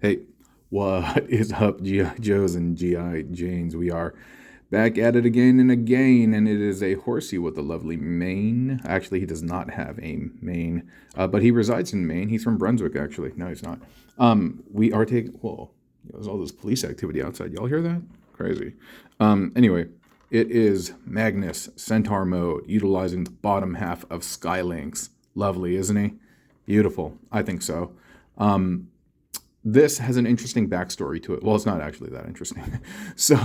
Hey, what is up, G.I. Joes and G.I. Janes? We are back at it again and again, and it is a horsey with a lovely mane. Actually, he does not have a mane, but he resides in Maine. He's from Brunswick, actually. No, he's not. We are taking. Whoa, there's all this police activity outside. Y'all hear that? Crazy. Anyway, it is Magnus Centaur mode, utilizing the bottom half of Skylinks. Lovely, isn't he? Beautiful. I think so. This has an interesting backstory to it. Well, it's not actually that interesting. So,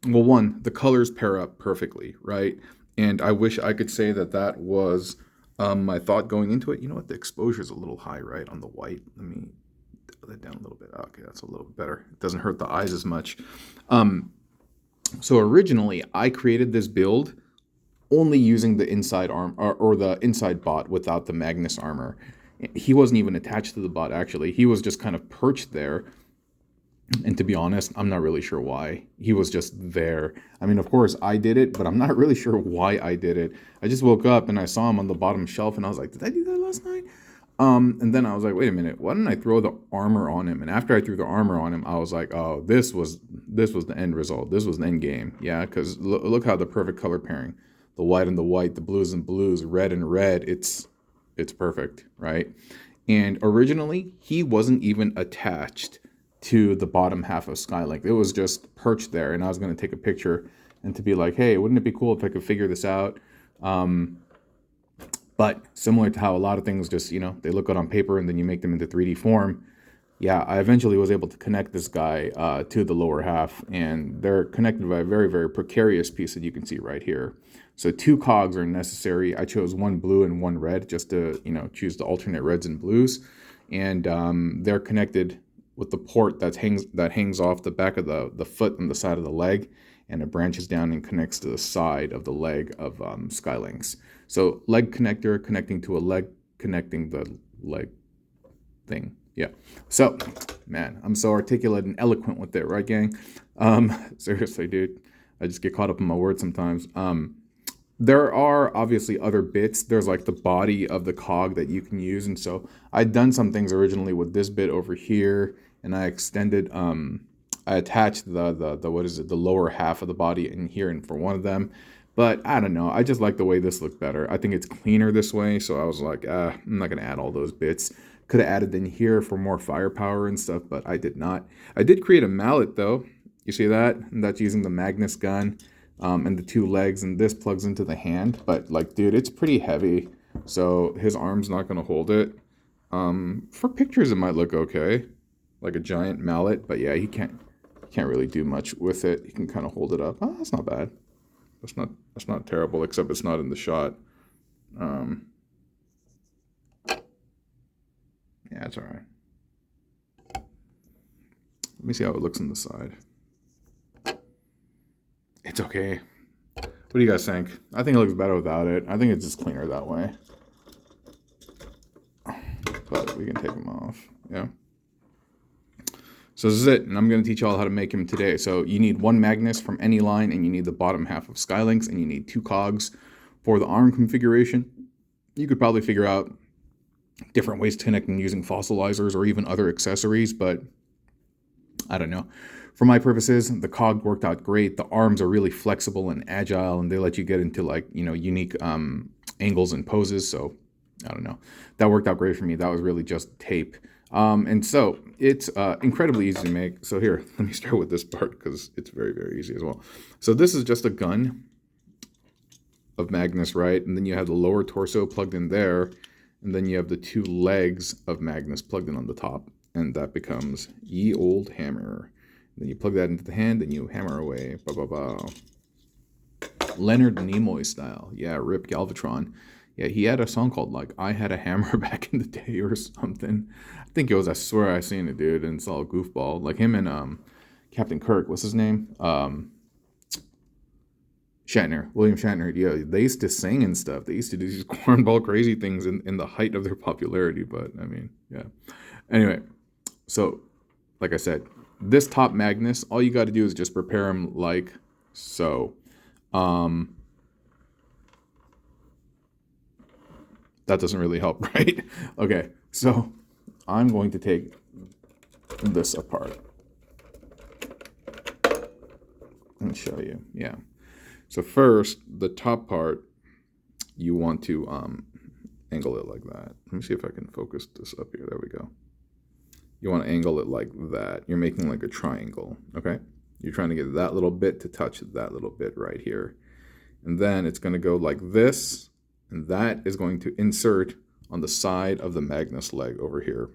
well, one, the colors pair up perfectly, right? And I wish I could say that that was my thought going into it. You know what? The exposure is a little high, right, on the white. Let me dial that down a little bit. Okay, that's a little bit better. It doesn't hurt the eyes as much. So originally, I created this build only using the inside arm or the inside bot without the Magnus armor. He wasn't even attached to the bot, actually. He was just kind of perched there. And to be honest, I'm not really sure why. He was just there. I mean, of course, I did it, but I'm not really sure why I did it. I just woke up and I saw him on the bottom shelf, and I was like, did I do that last night? And then I was like, wait a minute, why didn't I throw the armor on him? And after I threw the armor on him, I was like, oh, this was the end result. This was the end game. Yeah, because look how the perfect color pairing. The white and the white, the blues and blues, red and red. It's perfect, right? And originally, he wasn't even attached to the bottom half of Skylink. It was just perched there, and I was going to take a picture and to be like, hey, wouldn't it be cool if I could figure this out? But similar to how a lot of things just, they look good on paper and then you make them into 3D form. Yeah, I eventually was able to connect this guy to the lower half, and they're connected by a very, very precarious piece that you can see right here. So two cogs are necessary. I chose one blue and one red just to, choose the alternate reds and blues. And they're connected with the port that hangs off the back of the foot and the side of the leg, and it branches down and connects to the side of the leg of Skylinks. So leg connector connecting to a leg, connecting the leg thing. Yeah. So, man, I'm so articulate and eloquent with it, right, gang? Seriously, dude. I just get caught up in my words sometimes. There are obviously other bits. There's like the body of the cog that you can use. And so I'd done some things originally with this bit over here, and I extended, I attached the what is it, the lower half of the body in here and for one of them. But I don't know. I just like the way this looked better. I think it's cleaner this way. So I was like, I'm not going to add all those bits. Could have added in here for more firepower and stuff, but I did not. I did create a mallet though. You see that? And that's using the Magnus gun and the two legs, and this plugs into the hand. But like, dude, it's pretty heavy. So his arm's not going to hold it. For pictures, it might look okay. Like a giant mallet. But yeah, he can't really do much with it. He can kind of hold it up. Oh, that's not bad. That's not terrible, except it's not in the shot. Yeah, it's all right. Let me see how it looks on the side. It's okay. What do you guys think? I think it looks better without it. I think it's just cleaner that way. But we can take them off. Yeah. So this is it, and I'm going to teach you all how to make him today. So you need one Magnus from any line, and you need the bottom half of Skylinks, and you need two cogs for the arm configuration. You could probably figure out different ways to connect them using fossilizers or even other accessories, but I don't know. For my purposes, the cog worked out great. The arms are really flexible and agile, and they let you get into like, unique angles and poses. So I don't know. That worked out great for me. That was really just tape. And so it's incredibly easy to make. So here, let me start with this part because it's very, very easy as well. So this is just a gun of Magnus, right? And then you have the lower torso plugged in there. And then you have the two legs of Magnus plugged in on the top. And that becomes ye old hammer. Then you plug that into the hand and you hammer away. Ba ba ba. Leonard Nimoy style. Yeah, Rip Galvatron. Yeah, he had a song called like I Had a Hammer back in the day or something. I think it was, I swear I seen it, dude, and saw a goofball. Like him and Captain Kirk, what's his name? Shatner, William Shatner. Yeah, they used to sing and stuff. They used to do these cornball crazy things in the height of their popularity. But I mean, yeah. Anyway, so like I said, this top Magnus, all you got to do is just prepare him like so. That doesn't really help, right? Okay, so I'm going to take this apart. Let me show you. Yeah. So first, the top part, you want to angle it like that. Let me see if I can focus this up here. There we go. You want to angle it like that. You're making like a triangle, okay? You're trying to get that little bit to touch that little bit right here. And then it's going to go like this, and that is going to insert on the side of the Magnus leg over here,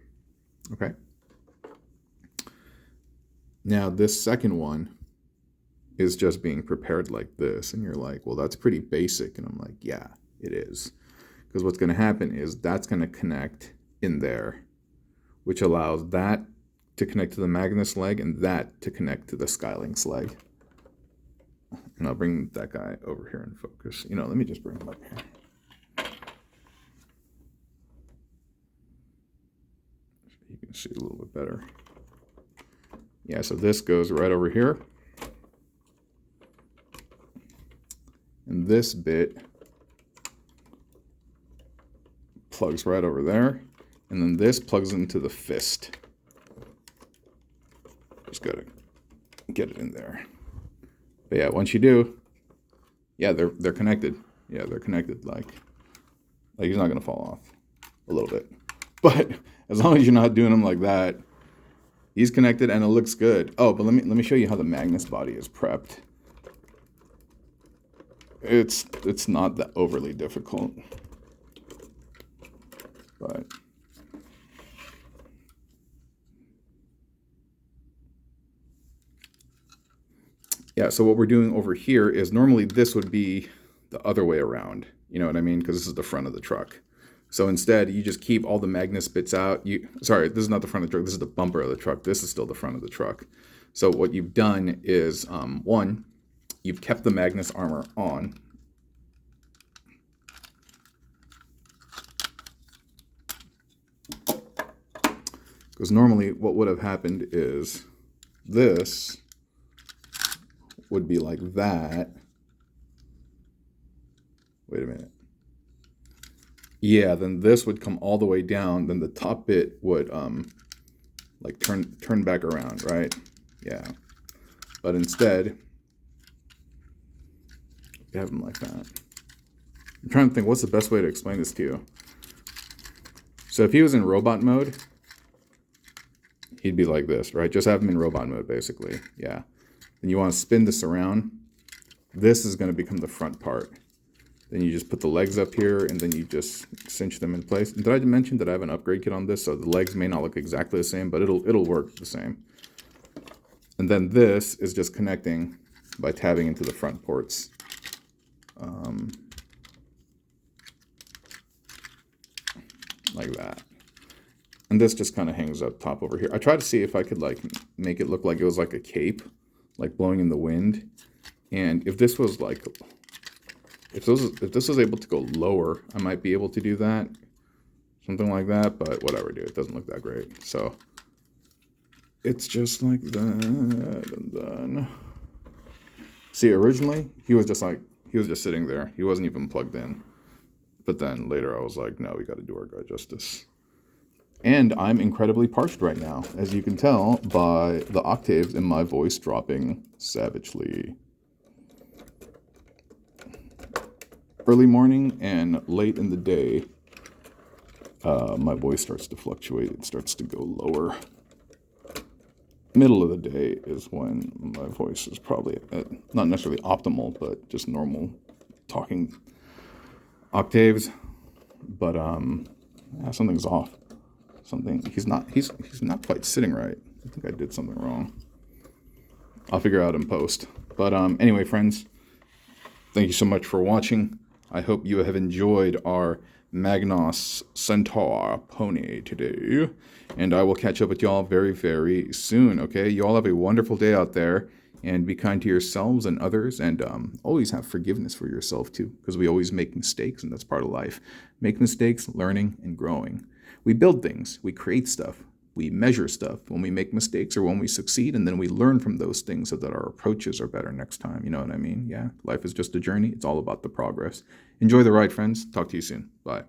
okay? Now this second one is just being prepared like this, and you're like, well, that's pretty basic. And I'm like, yeah, it is. Because what's going to happen is that's going to connect in there, which allows that to connect to the Magnus leg and that to connect to the Skylynx leg. And I'll bring that guy over here in focus. You know, let me just bring him up here. You can see a little bit better. Yeah, so this goes right over here. And this bit plugs right over there. And then this plugs into the fist. Just gotta get it in there. But yeah, once you do, yeah, they're connected. Yeah, they're connected. Like he's not gonna fall off a little bit. But as long as you're not doing them like that, he's connected and it looks good. Oh, but let me show you how the Magnus body is prepped. It's not that overly difficult. But yeah, so what we're doing over here is normally this would be the other way around. You know what I mean? Because this is the front of the truck. So instead, you just keep all the Magnus bits out. Sorry, this is not the front of the truck. This is the bumper of the truck. This is still the front of the truck. So what you've done is, one, you've kept the Magnus armor on. Because normally what would have happened is this would be like that. Wait a minute. Yeah, then this would come all the way down. Then the top bit would like turn back around, right? Yeah. But instead, you have them like that. I'm trying to think, what's the best way to explain this to you? So if he was in robot mode, he'd be like this, right? Just have him in robot mode, basically. Yeah. And you want to spin this around. This is going to become the front part. Then you just put the legs up here, and then you just cinch them in place. And did I mention that I have an upgrade kit on this? So the legs may not look exactly the same, but it'll work the same. And then this is just connecting by tabbing into the front ports. Like that. And this just kind of hangs up top over here. I tried to see if I could like make it look like it was like a cape, like blowing in the wind. And if this was like, if this was able to go lower, I might be able to do that. Something like that, but whatever, dude. It doesn't look that great. So it's just like that. And then see, originally he was just sitting there. He wasn't even plugged in. But then later I was like, no, we got to do our guy justice. And I'm incredibly parched right now, as you can tell by the octaves in my voice dropping savagely. Early morning and late in the day, my voice starts to fluctuate. It starts to go lower. Middle of the day is when my voice is probably at, not necessarily optimal, but just normal talking octaves. But yeah, something's off. He's not quite sitting right. I think I did something wrong. I'll figure out in post. But anyway, friends, thank you so much for watching. I hope you have enjoyed our Magnus Centaur pony today. And I will catch up with y'all very, very soon, okay? You all have a wonderful day out there. And be kind to yourselves and others. And always have forgiveness for yourself, too. Because we always make mistakes, and that's part of life. Make mistakes, learning, and growing. We build things. We create stuff. We measure stuff when we make mistakes or when we succeed, and then we learn from those things so that our approaches are better next time. You know what I mean? Yeah, life is just a journey. It's all about the progress. Enjoy the ride, friends. Talk to you soon. Bye.